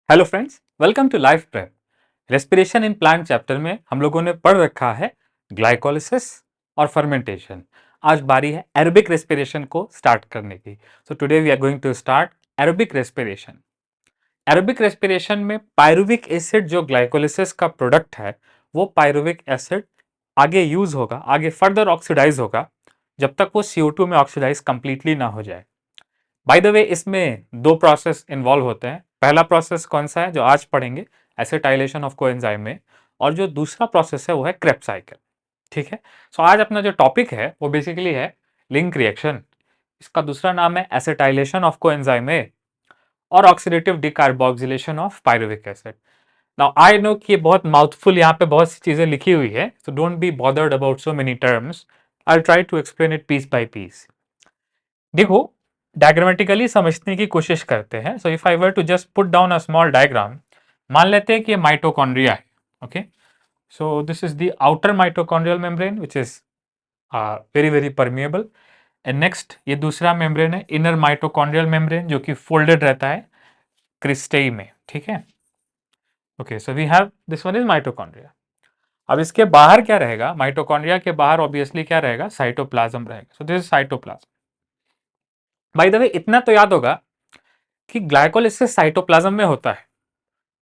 Hello friends, welcome to life prep. Respiration in plant chapter में हम लोगों ने पढ़ रखा है ग्लाइकोलिसिस और फर्मेंटेशन। आज बारी है एरोबिक रेस्पिरेशन को स्टार्ट करने की। So today we are going to start aerobic respiration. Aerobic respiration में पायरुविक एसिड जो ग्लाइकोलिसिस का प्रोडक्ट है, वो पायरुविक एसिड आगे यूज होगा, आगे फर्दर ऑक्सीडाइज होगा जब तक वो CO2 में ऑक्सीडाइज कंप्लीटली ना हो जाए। बाय द वे, इसमें दो प्रोसेस इन्वॉल्व होते हैं। पहला प्रोसेस कौन सा है जो आज पढ़ेंगे, एसिटाइलेशन ऑफ कोएंजाइम में, और जो दूसरा प्रोसेस है वो है क्रेब्स साइकिल। ठीक है। सो आज अपना जो टॉपिक है वो बेसिकली है लिंक रिएक्शन। इसका दूसरा नाम है एसिटाइलेशन ऑफ कोएंजाइम ए और oxidative decarboxylation of pyruvic acid. Now I know कि ये बहुत माउथफुल, यहाँ पे बहुत सी चीजें लिखी हुई है, so don't be bothered about so many terms. I try to explain it piece by piece. देखो, डायग्रामेटिकली समझने की कोशिश करते हैं। So if I were to just put down a small diagram, मान लेते हैं कि ये माइटोकॉन्ड्रिया है। Okay, so this is the outer mitochondrial membrane which is very very permeable. And next ये दूसरा मेम्ब्रेन है, इनर माइटोकॉन्ड्रियल मेम्ब्रेन, जो कि फोल्डेड रहता है क्रिस्टेई में। ठीक है। Okay, so we have this one is mitochondria. अब इसके बाहर क्या रहेगा? माइटोकॉन्ड्रिया के बाहर ऑब्वियसली क्या रहेगा? साइटोप्लाज्म रहेगा। सो this is cytoplasm. By the way, इतना तो याद होगा कि ग्लाइकोलिसिस साइटोप्लाज्म में होता है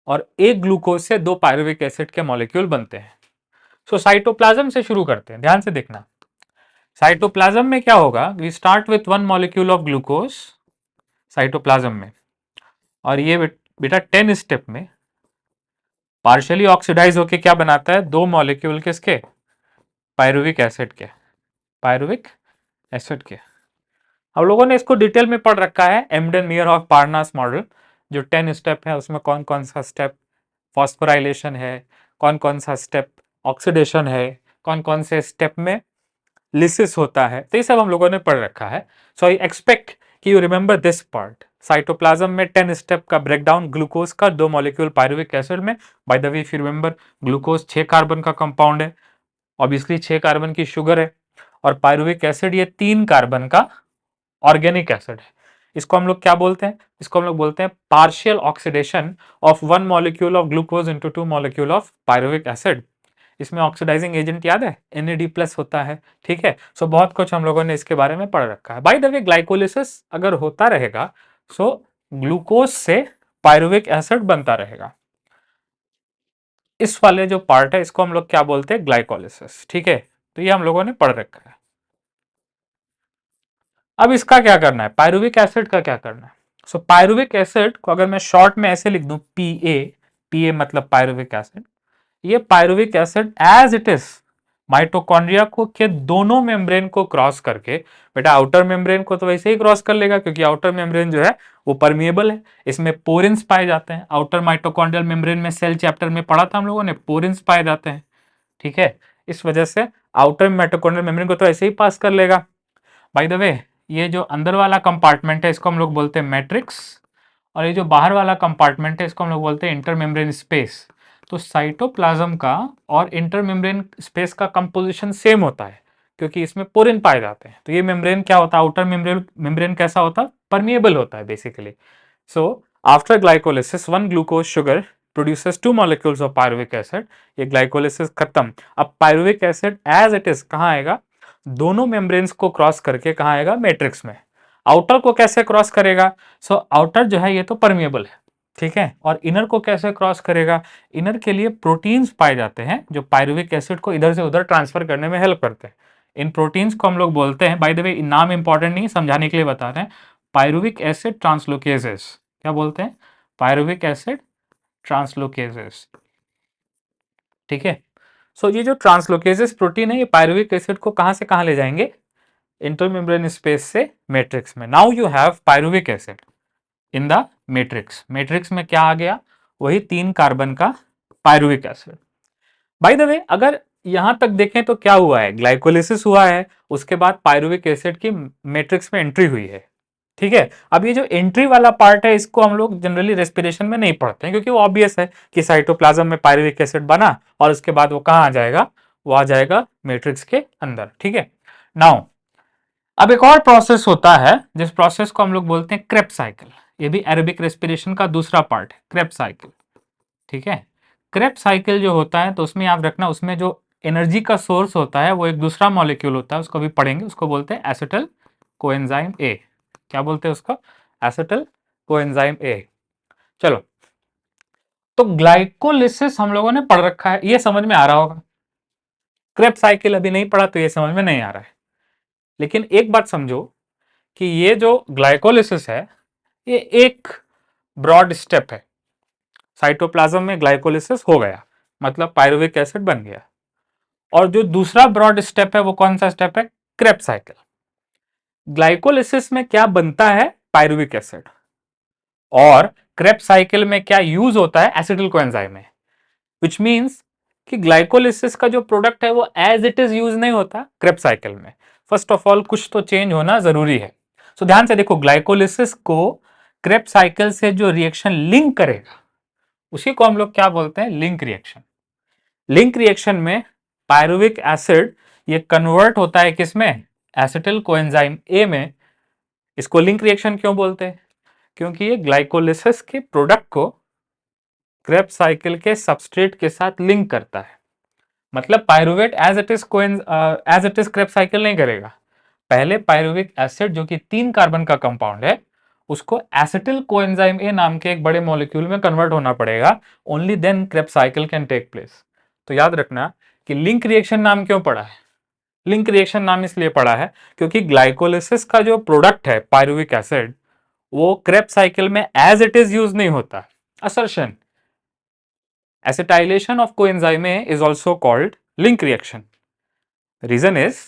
और एक ग्लूकोज से दो पायरुविक एसिड के मॉलिक्यूल बनते हैं। सो साइटोप्लाज्म से शुरू करते हैं, ध्यान से देखना। साइटोप्लाज्म में क्या होगा? We start with one molecule of glucose cytoplasm में, और ये बेटा 10 स्टेप में पार्शियली ऑक्सीडाइज होके क्या बनाता है? दो मॉलिक्यूल किसके? पायरुविक एसिड के। पायरुविक एसिड के। हम लोगों ने इसको डिटेल में पढ़ रखा है, एम्डन मियर ऑफ पार्नास मॉडल। जो 10 स्टेप है उसमें कौन कौन सा स्टेप फॉस्फोराइलेशन है, कौन कौन सा स्टेप ऑक्सीडेशन है, कौन कौन से स्टेप में लिसिस होता है, तो ये सब हम लोगों ने पढ़ रखा है। सो आई एक्सपेक्ट कि you remember this part. Cytoplasm में 10 स्टेप का ब्रेकडाउन ग्लूकोज का, दो मॉलिक्यूल पायरुविक एसिड में। By the way, if you remember, glucose 6 carbon का कंपाउंड है, ऑब्वियसली 6 कार्बन की शुगर है, और पायरुविक एसिड ये 3 कार्बन का ऑर्गेनिक एसिड है। इसको हम लोग क्या बोलते हैं? इसको हम लोग बोलते हैं partial oxidation of one molecule of glucose into two molecule of pyruvic acid. इसमें ऑक्सीडाइजिंग एजेंट याद है, NAD+ होता है। ठीक है। सो बहुत कुछ हम लोगों ने इसके बारे में पढ़ रखा है। बाय द वे, ग्लाइकोलिसिस अगर होता रहेगा सो ग्लूकोज से पायरुविक एसिड बनता रहेगा। इस वाले जो पार्ट है इसको हम लोग क्या बोलते हैं? ग्लाइकोलिसिस। ठीक है। तो ये हम लोगों ने पढ़ रखा है। अब इसका क्या करना है? पायरुविक एसिड का क्या करना है? सो पायरुविक एसिड को अगर मैं शॉर्ट में ऐसे लिख दूं, PA मतलब पायरुविक एसिड। ये pyruvic acid as it is mitochondria को के दोनों मेम्ब्रेन को क्रॉस करके, बेटा आउटर मेम्ब्रेन को तो वैसे ही क्रॉस कर लेगा क्योंकि आउटर मेम्ब्रेन जो है वो परमिएबल है, इसमें पोरिन्स पाए जाते हैं। आउटर माइटोकॉन्ड्रियल मेम्ब्रेन में सेल चैप्टर में पढ़ा था हम लोगों ने, पोरिन्स पाए जाते हैं। ठीक है। इस वजह से आउटर माइटोकॉन्ड्रियल मेम्ब्रेन को तो ऐसे ही पास कर लेगा। बाय द वे, ये जो अंदर वाला कंपार्टमेंट है इसको हम लोग बोलते हैं मैट्रिक्स, और ये जो बाहर वाला कंपार्टमेंट है इसको हम लोग बोलते हैं इंटरमेम्ब्रेन स्पेस। तो साइटोप्लाज्म का और इंटरमेम्ब्रेन स्पेस का कंपोजिशन सेम होता है क्योंकि इसमें पोरिन पाए जाते हैं। तो ये मेम्ब्रेन क्या होता है? आउटर मेम्ब्रेन कैसा होता है? परमिएबल होता है basically. So after glycolysis one glucose sugar produces two molecules of pyruvic acid. ये ग्लाइकोलिसिस खत्म। अब pyruvic acid as it is कहाँ आएगा? दोनों मेम्ब्रेन्स को क्रॉस करके कहाँ आएगा? मैट्रिक्स में। आउटर को कैसे क्रॉस करेगा? सो आउटर जो है ये तो परमिएबल है, ठीक है। और इनर को कैसे क्रॉस करेगा? इनर के लिए प्रोटीन्स पाए जाते हैं जो पायरुविक एसिड को इधर से उधर ट्रांसफर करने में हेल्प करते हैं। इन प्रोटीन्स को हम लोग बोलते हैं, बाय द वे नाम इंपॉर्टेंट नहीं, समझाने के लिए बता रहे हैं, पायरुविक एसिड ट्रांसलोकेजेस। क्या बोलते हैं? Pyruvic acid translocases. ठीक है। सो ये जो ट्रांसलोकेजेस प्रोटीन है ये पायरुविक एसिड को कहां से कहां ले जाएंगे? इंटरमेम्ब्रेन स्पेस से मैट्रिक्स में। Now you have pyruvic acid in the matrix. Matrix में क्या आ गया? वही 3 कार्बन का pyruvic acid. By the way, अगर यहां तक देखें तो क्या हुआ है? ग्लाइकोलिसिस हुआ है, उसके बाद पायरुविक एसिड की मैट्रिक्स में एंट्री हुई है। ठीक है। अब ये जो एंट्री वाला पार्ट है इसको हम लोग जनरली रेस्पिरेशन में नहीं पढ़ते हैं क्योंकि वो ऑब्वियस है कि साइटोप्लाज्म में पायरुविक एसिड बना और उसके बाद वो कहां आ जाएगा? वो आ जाएगा मैट्रिक्स के अंदर। ठीक है। नाउ अब एक और प्रोसेस होता है जिस प्रोसेस को हम लोग बोलते हैं क्रेब्स साइकिल। ये भी एरोबिक रेस्पिरेशन का दूसरा पार्ट है, क्रेब्स साइकिल। ठीक है, क्रेब्स साइकिल जो होता है तो उसमें याद रखना, उसमें जो एनर्जी का सोर्स होता है वो एक दूसरा मॉलिक्यूल होता है, उसको भी पढ़ेंगे, उसको बोलते हैं एसिटिल कोएंजाइम ए। क्या बोलते हैं उसको? Acetyl coenzyme A. चलो, तो ग्लाइकोलिसिस हम लोगों ने पढ़ रखा है, ये समझ में आ रहा होगा। क्रेब्स साइकिल अभी नहीं पढ़ा तो ये समझ में नहीं आ रहा है। लेकिन एक बात समझो कि ये जो ग्लाइकोलिसिस है ये एक ब्रॉड स्टेप है। साइटोप्लाज्म में ग्लाइकोलिसिस हो गया, मतलब पायरुविक एसिड बन गया। और जो दूसरा ब्रॉड स्टेप है वो कौन सा स्टेप है? Krebs cycle. ग्लाइकोलिसिस में क्या बनता है? Pyruvic acid. और क्रेब्स साइकिल में क्या यूज होता है? एसिटिल कोएंजाइम में। विच मीन्स कि ग्लाइकोलिसिस का जो प्रोडक्ट है वो एज इट इज यूज नहीं होता क्रेब्स साइकिल में। फर्स्ट ऑफ ऑल कुछ तो चेंज होना जरूरी है। सो ध्यान से देखो, ग्लाइकोलिसिस को क्रेब्स साइकिल से जो रिएक्शन लिंक करेगा उसी को हम लोग क्या बोलते हैं? Link reaction. लिंक रिएक्शन में पायरुविक एसिड ये कन्वर्ट होता है किसमें? एसिटिल कोएंजाइम ए में। इसको लिंक रिएक्शन क्यों बोलते हैं? क्योंकि ये ग्लाइकोलिसिस के प्रोडक्ट को क्रेब्स साइकिल के सबस्ट्रेट के साथ लिंक करता है। मतलब pyruvate as it is Krebs cycle नहीं करेगा। पहले पायरुविक एसिड जो कि 3 कार्बन का कंपाउंड है उसको एसिटिल कोएंजाइम ए नाम के एक बड़े मॉलिक्यूल में कन्वर्ट होना पड़ेगा। Only then Krebs cycle can take place. तो याद रखना कि लिंक रिएक्शन नाम क्यों पड़ा है? लिंक रिएक्शन नाम इसलिए पड़ा है क्योंकि ग्लाइकोलिसिस का जो प्रोडक्ट है पायरुविक एसिड वो क्रेब्स साइकिल में एज इट इज यूज नहीं होता। Assertion, acetylation of coenzyme A is also called link reaction. The reason is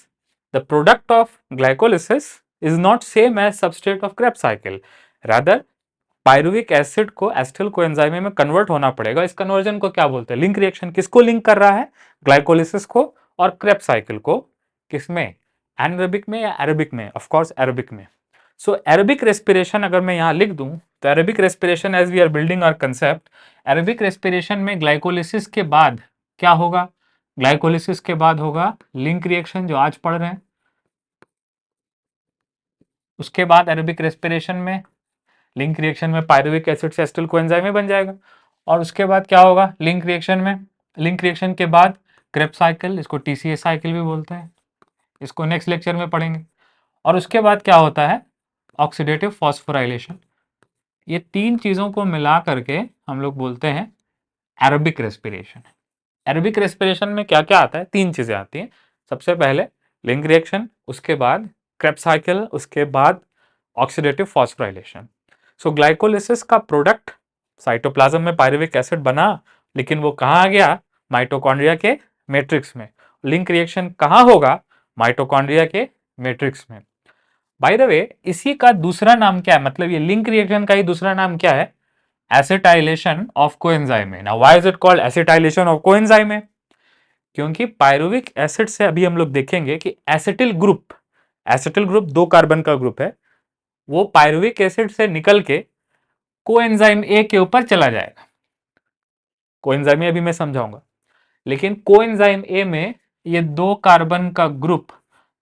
the product of glycolysis is not same as substrate of Krebs cycle. Rather, pyruvic acid को acetyl coenzyme में convert होना पड़ेगा। इस conversion को क्या बोलते हैं? Link reaction. किसको लिंक कर रहा है? ग्लाइकोलिसिस को और क्रेब्स साइकिल को। किसमें? एनारोबिक में या एरोबिक में? ऑफ कोर्स एरोबिक में। सो एरोबिक रेस्पिरेशन अगर मैं यहां लिख दूं तो aerobic respiration as we are building our concept, aerobic respiration में ग्लाइकोलिसिस के बाद क्या होगा? ग्लाइकोलिसिस के बाद होगा लिंक रिएक्शन जो आज पढ़ रहे हैं। उसके बाद एरोबिक रेस्पिरेशन में लिंक रिएक्शन में पायरुविक एसिड से एसिटिल कोएंजाइम में बन जाएगा। और उसके बाद क्या होगा? लिंक रिएक्शन में, लिंक रिएक्शन के बाद क्रेब्स साइकिल, इसको टीसीए साइकिल भी बोलते हैं, इसको नेक्स्ट लेक्चर में पढ़ेंगे। और उसके बाद क्या होता है? Oxidative phosphorylation. ये 3 चीजों को मिला करके हम लोग बोलते हैं एरोबिक रेस्पिरेशन। एरोबिक रेस्पिरेशन में क्या क्या आता है? 3 चीजें आती हैं। सबसे पहले लिंक रिएक्शन, उसके बाद क्रेब्स साइकिल, उसके बाद ऑक्सीडेटिव फॉस्फोराइलेशन। सो ग्लाइकोलिसिस का प्रोडक्ट साइटोप्लाज्म में पायरुविक एसिड बना, लेकिन वो कहाँ आ गया? माइटोकॉन्ड्रिया के मैट्रिक्स में। लिंक रिएक्शन कहाँ होगा? माइटोकॉन्ड्रिया के मैट्रिक्स में। बाय द वे, इसी का दूसरा नाम क्या है? मतलब ये लिंक रिएक्शन का ही दूसरा नाम क्या है? Acetylation of coenzyme A. Now why is it called acetylation of coenzyme A? क्योंकि पायरुविक एसिड से अभी हम लोग देखेंगे कि एसिटिल ग्रुप 2 कार्बन का ग्रुप है, वो पायरुविक एसिड से निकल के कोएंजाइम ए के ऊपर चला जाएगा। कोएंजाइम ए अभी मैं समझाऊंगा, लेकिन कोएंजाइम ए में ये 2 कार्बन का ग्रुप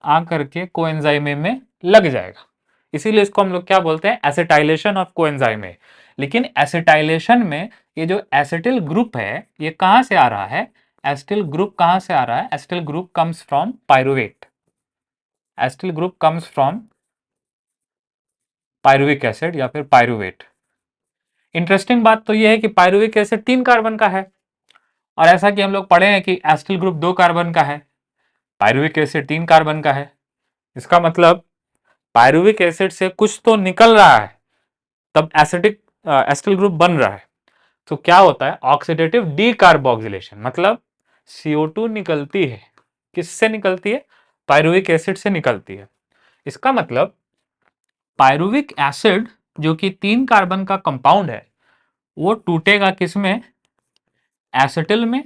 आकर के कोएंजाइम ए में लग जाएगा। इसीलिए इसको हम लोग क्या बोलते हैं? Acetylation of coenzyme A. लेकिन एसिटाइलेशन में ये जो एसिटिल ग्रुप है ये कहां से आ रहा है? एसिटिल ग्रुप कहां से आ रहा है? Acetyl group comes from pyruvate. Acetyl group comes from pyruvic acid या फिर पायरुवेट। इंटरेस्टिंग बात तो यह है कि पायरुविक एसिड 3 कार्बन का है, और ऐसा कि हम लोग पढ़े हैं कि एसिटिल ग्रुप 2 कार्बन का है, पायरुविक एसिड 3 कार्बन का है। इसका मतलब पायरुविक एसिड से कुछ तो निकल रहा है, तब एसिटिल ग्रुप बन रहा है। तो क्या होता है? Oxidative decarboxylation. मतलब CO2 निकलती है। किससे निकलती है? पायरुविक एसिड से निकलती है। इसका मतलब पायरुविक एसिड जो कि 3 कार्बन का कंपाउंड है वो टूटेगा किसमें? एसिटिल में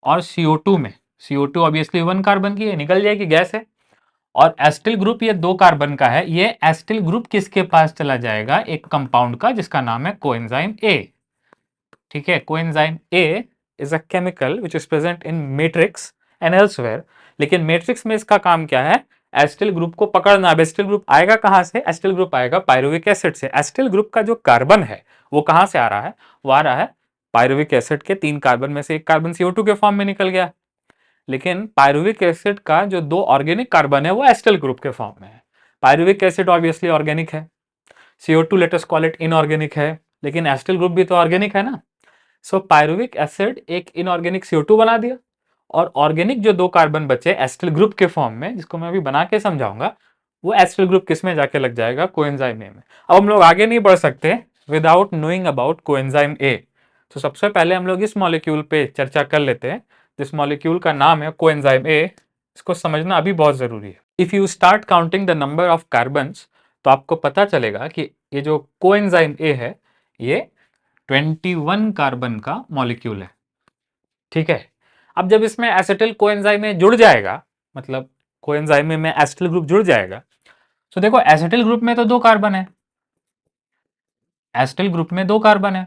और CO2 में। CO2 ऑब्वियसली 1 कार्बन की है, निकल जाएगी, गैस है। और एसिटिल ग्रुप ये 2 कार्बन का है। ये एसिटिल ग्रुप किसके पास चला जाएगा? एक कंपाउंड का जिसका नाम है कोएंजाइम ए। ठीक है, coenzyme A is a chemical which is present in matrix and elsewhere. लेकिन मैट्रिक्स में इसका काम क्या है? एसिटिल ग्रुप को पकड़ना। अब एसिटिल ग्रुप आएगा कहां से? एसिटिल ग्रुप आएगा पायरुविक एसिड से। एसिटिल ग्रुप का जो कार्बन है वो कहां से आ रहा है? वो आ रहा है पायरुविक एसिड के 3 कार्बन में से एक कार्बन CO2 के फॉर्म में निकल गया। लेकिन पायरुविक एसिड का जो 2 ऑर्गेनिक कार्बन है वो एसिटिल ग्रुप के फॉर्म में है। पायरुविक एसिड ऑब्वियसली ऑर्गेनिक है, CO2 let us call it inorganic है, लेकिन एसिटिल ग्रुप भी तो ऑर्गेनिक है ना। सो पायरुविक एसिड एक इनऑर्गेनिक CO2 बना दिया और ऑर्गेनिक जो 2 कार्बन बचे एसिटिल ग्रुप के फॉर्म में, जिसको मैं अभी बना के समझाऊंगा, वो एसिटिल ग्रुप किस में जाके लग जाएगा? कोएंजाइम ए में। अब हम लोग आगे नहीं बढ़ सकते without knowing about coenzyme A. तो सबसे पहले हम लोग इस मॉलिक्यूल पे चर्चा कर लेते हैं। जिस मॉलिक्यूल का नाम है कोएंजाइम ए, इसको समझना अभी बहुत जरूरी है। If you start counting the number of carbons, तो आपको पता चलेगा कि ये जो कोएंजाइम ए है ये 21 कार्बन का मॉलिक्यूल है। ठीक है। अब जब इसमें एसिटिल कोएंजाइम में जुड़ जाएगा, मतलब कोएंजाइम में एसिटिल ग्रुप जुड़ जाएगा, तो देखो एसिटिल ग्रुप में तो 2 कार्बन है, एसिटिल ग्रुप में 2 कार्बन है,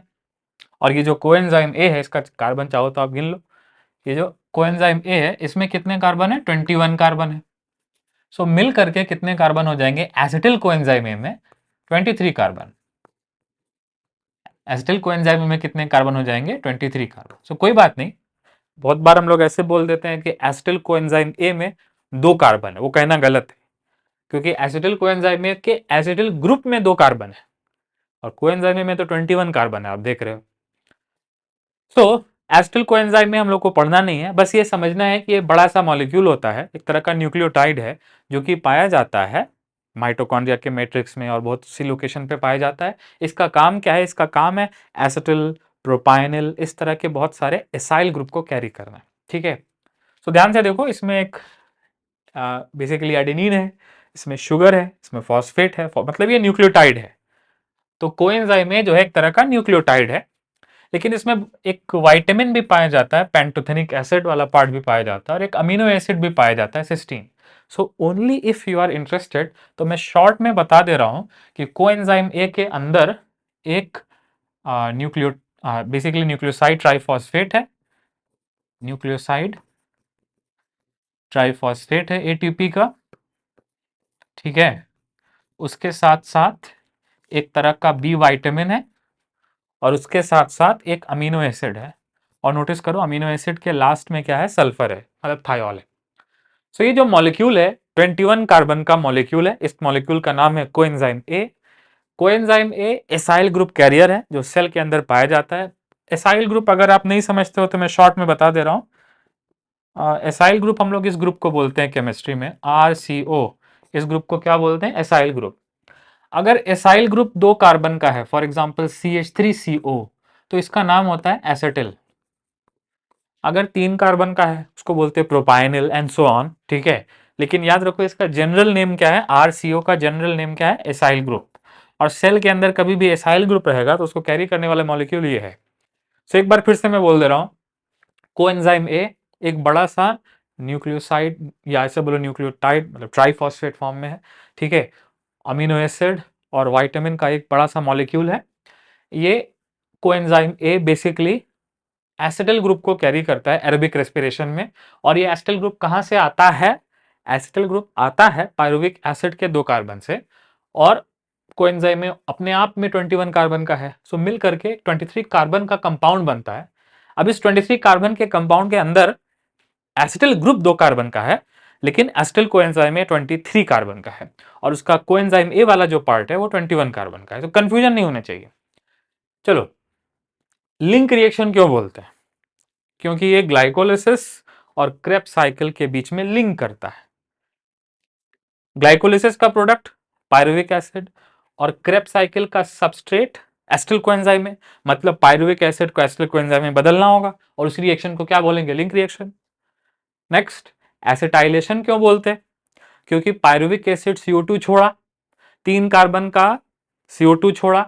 और ये जो कोएंजाइम ए है इसका कार्बन चाहो तो आप गिन लो। ये जो कोएंजाइम ए है इसमें कितने कार्बन है? 21 कार्बन है। सो मिल करके कितने कार्बन हो जाएंगे एसिटिल कोएंजाइम ए में? 23 कार्बन। एसिटिल कोएंजाइम में कितने कार्बन हो जाएंगे? 23 कार्बन। सो कोई बात नहीं, बहुत बार हम लोग ऐसे बोल देते हैं कि एसिटिल कोएंजाइम ए में 2 कार्बन है, वो कहना गलत है, क्योंकि एसिटिल कोएंजाइम ए के एसिटिल ग्रुप में 2 कार्बन है और कोएंजाइम में तो 21 कार्बन है, आप देख रहे हो। सो एसिटिल कोएंजाइम में हम लोग को पढ़ना नहीं है, बस ये समझना है कि ये बड़ा सा मॉलिक्यूल होता है, एक तरह का न्यूक्लियोटाइड है, जो कि पाया जाता है माइटोकॉन्ड्रिया के मैट्रिक्स में और बहुत सी लोकेशन पे पाया जाता है। इसका काम क्या है? इसका काम है एसिटिल, प्रोपाइनिल, इस तरह के बहुत सारे एसाइल ग्रुप को कैरी करना। ठीक है। सो ध्यान से देखो, इसमें एक बेसिकली एडेनिन है, इसमें शुगर है, इसमें फॉस्फेट है, मतलब ये न्यूक्लियोटाइड है। तो कोएंजाइम जो है एक तरह का न्यूक्लियोटाइड है, लेकिन इसमें एक विटामिन भी पाया जाता है, पेंटोथेनिक एसिड वाला पार्ट भी पाया जाता है, और एक अमीनो एसिड भी पाया जाता है, cysteine. So only if you are interested, तो मैं शॉर्ट में बता दे रहा हूं कि कोएंजाइम ए के अंदर एक न्यूक्लियो बेसिकली न्यूक्लियोसाइड ट्राइफॉस्फेट है, न्यूक्लियोसाइड ट्राइफॉस्फेट है एटीपी का। ठीक है। उसके साथ साथ एक तरह का बी विटामिन है, और उसके साथ साथ एक अमीनो एसिड है। और नोटिस करो अमीनो एसिड के लास्ट में क्या है? सल्फर है, मतलब थायोल है। सो ये जो मॉलिक्यूल है 21 कार्बन का मॉलिक्यूल है। इस मॉलिक्यूल का नाम है coenzyme A. Coenzyme A acyl group carrier है जो सेल के अंदर पाया जाता है। एसाइल ग्रुप अगर आप नहीं समझते हो तो मैं शॉर्ट में बता दे रहा हूं। एसाइल ग्रुप हम लोग इस ग्रुप को बोलते हैं केमिस्ट्री में RCO। इस ग्रुप को क्या बोलते हैं? Acyl group. अगर एसाइल ग्रुप 2 कार्बन का है, फॉर एग्जांपल CH3CO, तो इसका नाम होता है एसिटिल। अगर 3 कार्बन का है उसको बोलते हैं प्रोपाइनिल एंड सो ऑन। ठीक है। लेकिन याद रखो इसका जनरल नेम क्या है? RCO का जनरल नेम क्या है? Acyl group. और सेल के अंदर कभी भी एसाइल ग्रुप रहेगा तो उसको कैरी करने वाला मॉलिक्यूल ये है। सो एक बार फिर से मैं बोल दे रहा हूं, कोएंजाइम ए एक बड़ा सा न्यूक्लियोसाइड, या ऐसे बोलो न्यूक्लियोटाइड, मतलब ट्राइफॉस्फेट फॉर्म में है। ठीक है। अमीनो एसिड और विटामिन का एक बड़ा सा मॉलिक्यूल है। ये coenzyme A basically acetyl group को कैरी करता है एरोबिक रेस्पिरेशन में। और ये एसिटिल ग्रुप कहां से आता है? एसिटिल ग्रुप आता है पायरुविक एसिड के 2 कार्बन से, और कोएंजाइम में अपने आप में 21 कार्बन का है। सो मिल करके 23 कार्बन का कंपाउंड बनता है। अब इस 23 कार्बन के कंपाउंड के अंदर एसिटिल ग्रुप 2 कार्बन का है, लेकिन एसिटिल कोएंजाइम में 23 कार्बन का है, और उसका कोएंजाइम ए वाला जो पार्ट है वो 21 कार्बन का है। तो कंफ्यूजन नहीं होना चाहिए। चलो, लिंक रिएक्शन क्यों बोलते हैं? क्योंकि ये ग्लाइकोलिसिस और क्रेब्स साइकिल के बीच में लिंक करता है। ग्लाइकोलिसिस का प्रोडक्ट पायरुविक एसिड, और क्रेब्स साइकिल का सबस्ट्रेट एसिटिल कोएंजाइम में, मतलब पायरुविक एसिड को एसिटिल कोएंजाइम में बदलना होगा, और उस रिएक्शन को क्या बोलेंगे? Link reaction. नेक्स्ट, एसिटाइलेशन क्यों बोलते हैं? क्योंकि पायरुविक एसिड CO2 छोड़ा, 3 कार्बन का CO2 छोड़ा,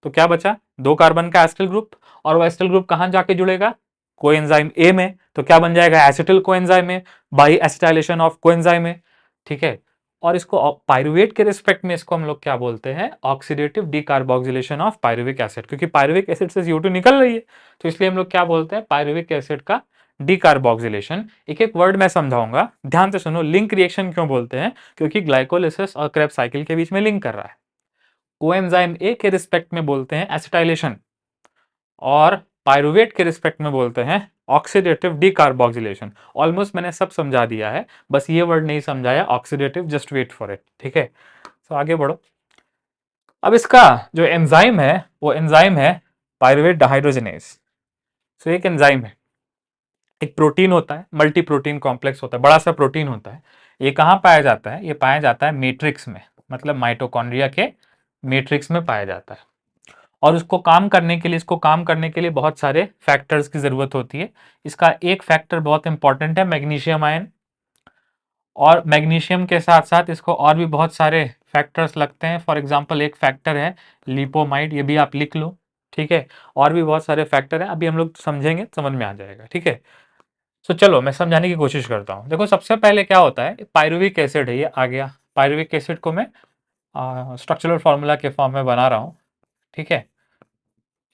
तो क्या बचा? 2 कार्बन का एसिटिल ग्रुप, और वो एसिटिल ग्रुप कहां जाके जुड़ेगा? कोएंजाइम ए में। तो क्या बन जाएगा? एसिटिल कोएंजाइम में, बाई एसिटाइलेशन ऑफ कोएंजाइम में। ठीक है। और इसको पायरुवेट के रिस्पेक्ट में इसको हम लोग क्या बोलते हैं? Oxidative decarboxylation of pyruvic acid, क्योंकि पायरुविक एसिड से CO2 निकल रही है, तो इसलिए हम लोग क्या बोलते हैं? पायरुविक एसिड का डीकार्बोक्सिलेशन। एक एक वर्ड मैं समझाऊंगा, ध्यान से सुनो। लिंक रिएक्शन क्यों बोलते हैं? क्योंकि ग्लाइकोलिसिस और क्रेब्स साइकिल के बीच में लिंक कर रहा है। कोएंजाइम ए के रिस्पेक्ट में बोलते हैं एसिटाइलेशन, और पायरुवेट के रिस्पेक्ट में बोलते हैं ऑक्सीडेटिव डीकार्बोक्सिलेशन। ऑलमोस्ट मैंने सब समझा दिया है, बस ये वर्ड नहीं समझाया oxidative, just wait for it, ठीक है। तो आगे बढ़ो। अब इसका जो एंजाइम है वो एंजाइम है पायरुवेट डाइहाइड्रोजिनेज। तो एक एंजाइम है, एक प्रोटीन होता है, मल्टी प्रोटीन कॉम्प्लेक्स होता है, बड़ा सा प्रोटीन होता है। ये कहाँ पाया जाता है? ये पाया जाता है मैट्रिक्स में, मतलब माइटोकॉन्ड्रिया के मैट्रिक्स में पाया जाता है। और इसको काम करने के लिए बहुत सारे फैक्टर्स की जरूरत होती है। इसका एक फैक्टर बहुत इंपॉर्टेंट है, मैग्नीशियम आयन। और मैग्नीशियम के साथ साथ इसको और भी बहुत सारे फैक्टर्स लगते हैं। फॉर एग्जांपल एक फैक्टर है लिपोमाइड, ये भी आप लिख लो, ठीक है। और भी बहुत सारे फैक्टर हैं, अभी हम लोग समझेंगे, समझ में आ जाएगा, ठीक है। तो चलो मैं समझाने की कोशिश करता हूँ। देखो सबसे पहले क्या होता है, पायरुविक एसिड है, ये आ गया। पायरुविक एसिड को मैं स्ट्रक्चरल फॉर्मूला के फॉर्म में बना रहा हूँ, ठीक है।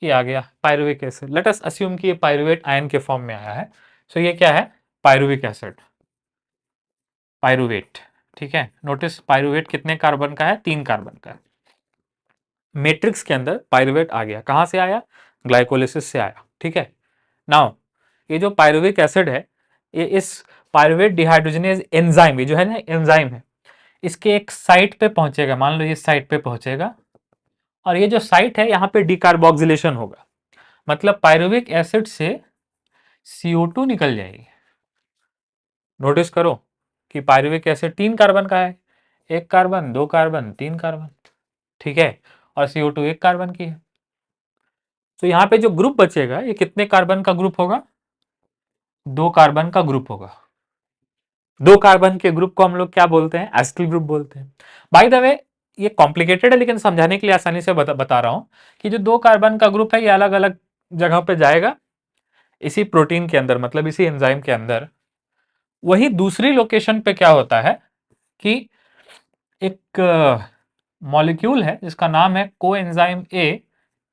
ये आ गया pyruvic acid. Let us assume कि ये पायरुवेट आयन के फॉर्म में आया है। सो ये क्या है? पायरुविक एसिड, पायरुवेट, ठीक है। नोटिस पायरुवेट कितने कार्बन का है? 3 कार्बन का है। मैट्रिक्स के अंदर पायरुवेट आ गया, कहां से आया? ग्लाइकोलिसिस से आया, ठीक है। नाउ ये जो पायरुविक एसिड है, ये इस पायरुवेट डिहाइड्रोजनेज एंजाइम, ये जो है ना एंजाइम है, इसके एक साइट पे पहुंचेगा। मान लो ये साइट पे पहुंचेगा, और ये जो साइट है यहाँ पे डिकार्बोक्सिलेशन होगा, मतलब पायरुविक एसिड से CO2 निकल जाएगी। नोटिस करो कि पायरुविक एसिड 3 कार्बन का है, 1 कार्बन, 2 कार्बन, 3 कार्बन, ठीक है। और CO2 1 कार्बन की है। तो यहाँ पे जो ग्रुप बचेगा, ये कितने कार्बन का ग्रुप होगा? 2 कार्बन का ग्रुप होगा। 2 कार्बन के ग्रुप को हम लोग क्या बोलते हैं? एसिटिल ग्रुप बोलते हैं। बाय द वे ये कॉम्प्लिकेटेड है, लेकिन समझाने के लिए आसानी से बता रहा हूं कि जो 2 कार्बन का ग्रुप है ये अलग अलग जगह पे जाएगा इसी प्रोटीन के अंदर, मतलब इसी एंजाइम के अंदर। वही दूसरी लोकेशन पे क्या होता है कि एक मॉलिक्यूल है जिसका नाम है कोएंजाइम ए,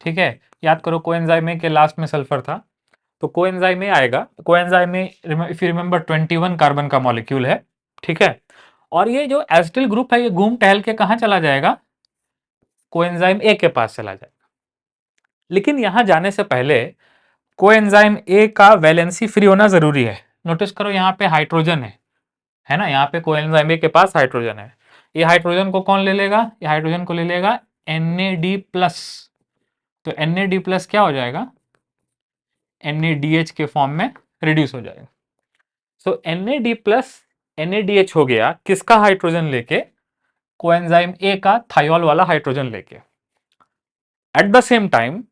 ठीक है। याद करो कोएंजाइम ए के लास्ट में सल्फर था, तो कोएंजाइम ए आएगा। Coenzyme A, if you remember, 21 carbon का मॉलिक्यूल है, ठीक है। और ये जो एसिटिल ग्रुप है ये घूम टहल के कहां चला जाएगा? कोएंजाइम ए के पास चला जाएगा। लेकिन यहां जाने से पहले कोएंजाइम ए का वैलेंसी फ्री होना जरूरी है। नोटिस करो यहाँ पे हाइड्रोजन है ना, यहाँ पे कोएंजाइम ए के पास हाइड्रोजन है। ये हाइड्रोजन को कौन ले लेगा? ये हाइड्रोजन को ले लेगा Na+। तो Na+ क्या हो जाएगा? NaDH के फॉर्म में रिड्यूस हो जाएगा। सो Na+, NaDH हो गया, किसका हाइड्रोजन लेके? कोएंजाइम ए का थायोल वाला हाइड्रोजन लेके। At the same time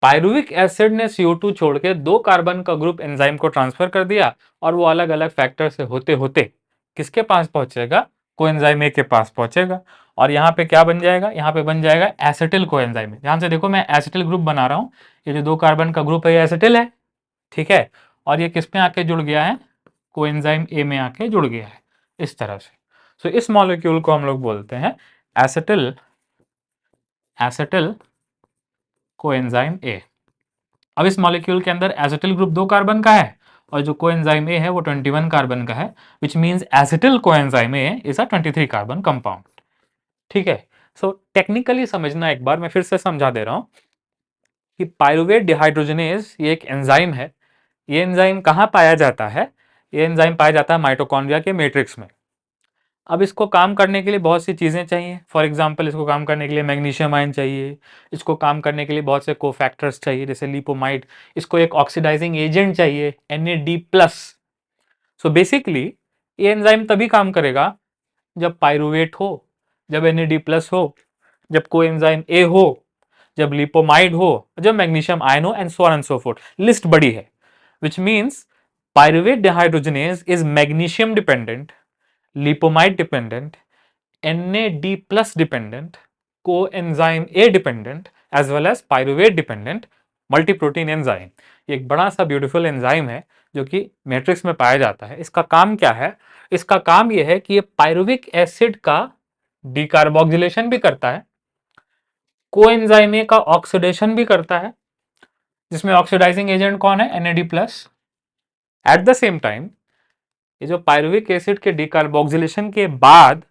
pyruvic acid ने CO2 छोड़ के 2 कार्बन का ग्रुप एंजाइम को ट्रांसफर कर दिया, और वो अलग अलग फैक्टर से होते होते किसके पास पहुंचेगा? कोएंजाइम ए के पास पहुंचेगा। और यहाँ पे क्या बन जाएगा? यहाँ पे बन जाएगा एसिटिल कोएंजाइम। ध्यान से देखो, मैं एसिटिल ग्रुप बना रहा हूँ। ये जो 2 कार्बन का ग्रुप है ये एसिटिल है, ठीक है। और ये किस में आके जुड़ गया है? कोएंजाइम ए में आके जुड़ गया है, इस तरह से। सो इस मॉलिक्यूल को हम लोग बोलते हैं एसिटिल, एसिटिल कोएंजाइम ए। अब इस मॉलिक्यूल के अंदर एसिटिल ग्रुप 2 कार्बन का है, और जो कोएंजाइम ए है वो 21 कार्बन का है, which means acetyl coenzyme A is a 23 carbon compound, ठीक है। सो टेक्निकली समझना, एक बार मैं फिर से समझा दे रहा हूं कि पायरुवेट डिहाइड्रोजनेज ये एक एंजाइम है। ये एंजाइम कहां पाया जाता है? ये एंजाइम पाया जाता है माइटोकॉन्ड्रिया के मैट्रिक्स में। अब इसको काम करने के लिए बहुत सी चीज़ें चाहिए। फॉर एग्जांपल इसको काम करने के लिए मैग्नीशियम आयन चाहिए, इसको काम करने के लिए बहुत से कोफैक्टर्स चाहिए जैसे लिपोमाइड, इसको एक ऑक्सीडाइजिंग एजेंट चाहिए Na+। सो बेसिकली ये एंजाइम तभी काम करेगा जब पायरुवेट हो, जब Na+, हो, जब कोएंजाइम ए हो, जब लिपोमाइड हो, जब मैग्नीशियम आयन हो, and so on and so fourth. List बड़ी है, which means pyruvate dehydrogenase is magnesium dependent, lipomide dependent, Na++ dependent, coenzyme A dependent, as well as pyruvate dependent multiprotein enzyme. ये एक बड़ा सा ब्यूटीफुल एंजाइम है जो कि मैट्रिक्स में पाया जाता है। इसका काम क्या है? इसका काम यह है कि ये पायरुविक एसिड का डिकार्बोक्सिलेशन भी करता है, कोएंजाइम ए का ऑक्सीडेशन भी करता है, जिसमें ऑक्सीडाइजिंग एजेंट कौन है? Na+, at the same time ये जो पायरुविक एसिड के डिकार्बोक्सिलेशन के बाद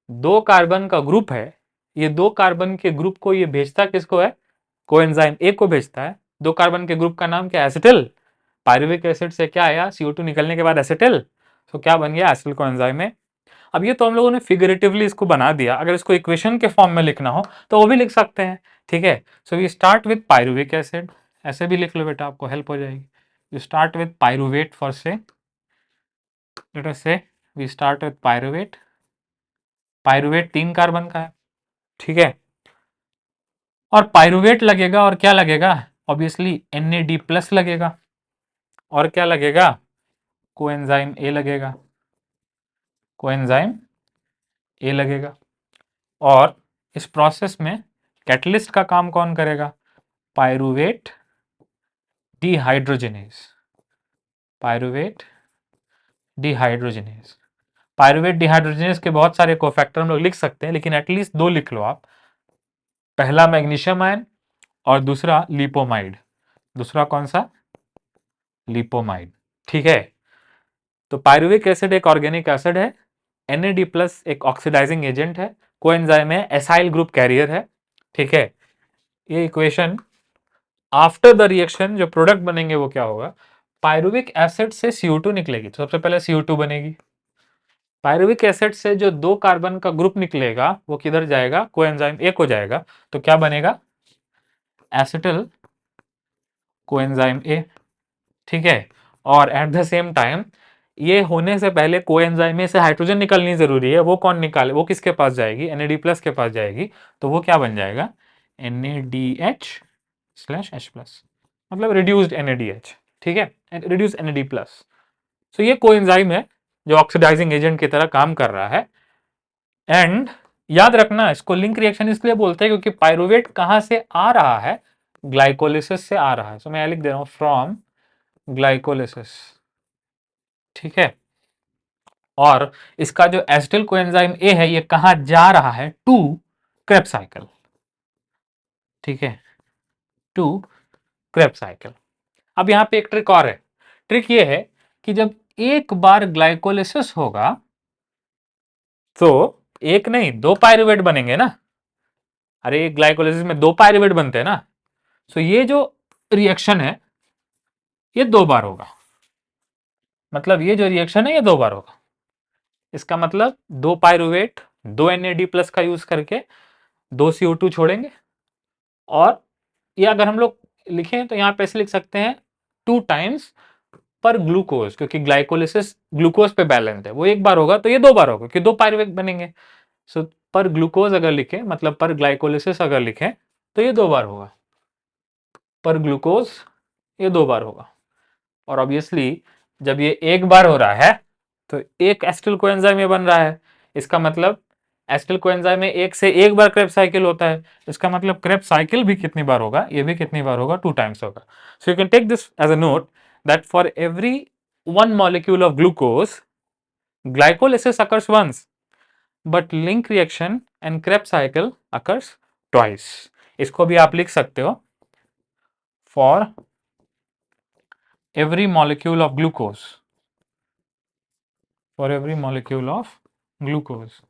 2 कार्बन का ग्रुप है, ये 2 कार्बन के ग्रुप को ये भेजता किसको है, कोएंजाइम ए को भेजता है। 2 कार्बन के ग्रुप का नाम क्या है, एसिटिल। पायरुविक एसिड से क्या आया, CO2 निकलने के बाद एसिटिल, तो क्या बन गया, एसिटिल कोएंजाइम ए। अब ये तो हम लोगों ने फिगरेटिवली इसको बना दिया, अगर इसको इक्वेशन के फॉर्म में लिखना हो तो वो भी लिख सकते हैं, ठीक है। So we start with pyruvic acid, ऐसे भी लिख लो बेटा, आपको हेल्प हो जाएगी। You start with pyruvate for say, let us say we start with pyruvate. Pyruvate 3 carbon का है, ठीक है। और पायरुवेट लगेगा और क्या लगेगा, ऑब्वियसली NAD+ लगेगा, और क्या लगेगा, कोएंजाइम ए लगेगा, कोएंजाइम ए लगेगा। और इस प्रोसेस में कैटलिस्ट का काम कौन करेगा, pyruvate dehydrogenase, pyruvate dehydrogenase. Pyruvate dehydrogenase के बहुत सारे कोफैक्टर हम लोग लिख सकते हैं, लेकिन एटलीस्ट 2 लिख लो आप, पहला मैग्नीशियम आयन और दूसरा लिपोमाइड। दूसरा कौन सा, लिपोमाइड, ठीक है। तो पायरुविक एसिड एक ऑर्गेनिक एसिड है, NAD+ एक ऑक्सीडाइजिंग एजेंट है, कोएंजाइम है, एसाइल ग्रुप कैरियर है, ठीक है। ये इक्वेशन आफ्टर द रिएक्शन जो प्रोडक्ट बनेंगे वो क्या होगा, पायरुविक एसिड से CO2 निकलेगी, तो सबसे पहले CO2 बनेगी। पायरुविक एसिड से जो 2 कार्बन का ग्रुप निकलेगा वो किधर जाएगा, कोएंजाइम ए को जाएगा, तो क्या बनेगा, एसिटिल कोएंजाइम ए, ठीक है। और एट द सेम टाइम ये होने से पहले कोएंजाइम ए से हाइड्रोजन निकलनी जरूरी है, वो कौन निकाले, वो किसके पास जाएगी, NAD+ के पास जाएगी, तो वो क्या बन जाएगा, NADH/H+, मतलब रिड्यूस्ड NADH, ठीक है, रिड्यूस्ड NAD+। सो ये कोएंजाइम है जो ऑक्सीडाइजिंग एजेंट की तरह काम कर रहा है। एंड याद रखना, इसको लिंक रिएक्शन इसलिए बोलते हैं क्योंकि पायरुवेट कहां से आ रहा है, ग्लाइकोलिसिस से आ रहा है। सो मैं लिख दे रहा हूं, फ्रॉम ग्लाइकोलिसिस, ठीक है। और इसका जो एसिटिल कोएंजाइम ए है ये कहां जा रहा है, टू क्रेब्स साइकिल, ठीक है, टू क्रेब्स साइकिल। अब यहां पे एक ट्रिक और है, ट्रिक ये है कि जब एक बार ग्लाइकोलिसिस होगा तो एक नहीं 2 पायरुवेट बनेंगे ना, अरे ग्लाइकोलिसिस में 2 पायरुवेट बनते हैं ना, सो ये जो रिएक्शन है ये 2 बार होगा, मतलब ये जो रिएक्शन है ये 2 बार होगा। इसका मतलब 2 पायरुवेट 2 NAD+ का यूज करके 2 CO2 छोड़ेंगे, और ये अगर हम लोग लिखें तो यहां पे ऐसे लिख सकते हैं 2 टाइम्स पर ग्लूकोज, क्योंकि ग्लाइकोलिसिस ग्लूकोज पे बैलेंस है, वो 1 बार होगा तो ये 2 बार होगा क्योंकि 2 पायरुवेट बनेंगे। सो पर ग्लूकोज अगर लिखें, मतलब पर ग्लाइकोलिसिस अगर लिखें तो ये 2 बार होगा, पर ग्लूकोज ये 2 बार होगा। और ऑब्वियसली जब ये 1 बार हो रहा है तो एक एसिटिल कोएंजाइम ये बन रहा है, इसका मतलब एसिटिल कोएंजाइम में एक से 1 बार क्रेब्स साइकिल होता है, इसका मतलब क्रेब्स साइकिल भी कितनी बार होगा, ये भी कितनी बार होगा, 2 टाइम्स होगा। So you can take this as a note that for every 1 molecule of glucose glycolysis occurs once, but link reaction and Krebs cycle occurs twice। इसको भी आप लिख सकते हो, for every molecule of glucose, for every molecule of glucose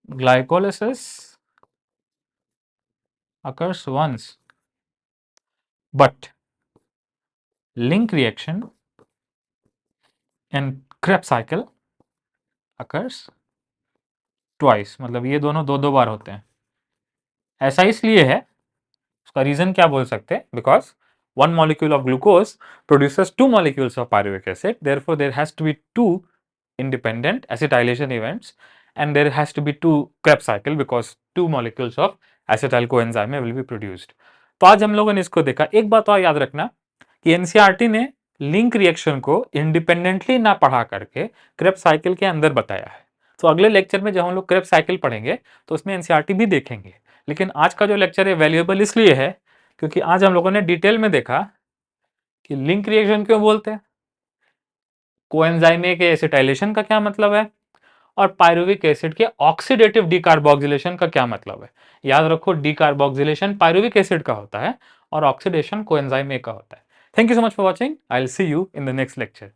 glycolysis occurs once, but link reaction and Krebs cycle occurs twice, मतलब ये दोनों 2 बार होते हैं। ऐसा इसलिए है, उसका रीजन क्या बोल सकते हैं, because 1 molecule of glucose produces 2 molecules of pyruvic acid, therefore there has to be 2 independent acetylation events and there has to be 2 Krebs cycle because 2 molecules of acetyl coenzyme will be produced। तो आज हम लोगों ने इसको देखा। एक बात और याद रखना कि एनसीईआरटी ने लिंक रिएक्शन को इंडिपेंडेंटली ना पढ़ा करके क्रेब्स साइकिल के अंदर बताया है। तो अगले लेक्चर में जब हम लोग क्रेब्स साइकिल पढ़ेंगे तो उसमें एनसीईआरटी भी देखेंगे, लेकिन आज का जो लेक्चर है वैल्यूएबल इसलिए है क्योंकि आज हम लोगों ने डिटेल में देखा कि लिंक रिएक्शन क्यों बोलते हैं, कोएंजाइम ए के एसिटाइलेशन का क्या मतलब है, और पायरुविक एसिड के ऑक्सीडेटिव डिकार्बोक्सिलेशन का क्या मतलब है। याद रखो, डिकार्बोक्सिलेशन पायरुविक एसिड का होता है और ऑक्सीडेशन कोएंजाइम ए का होता है। Thank you so much for watching. I'll see you in the next lecture.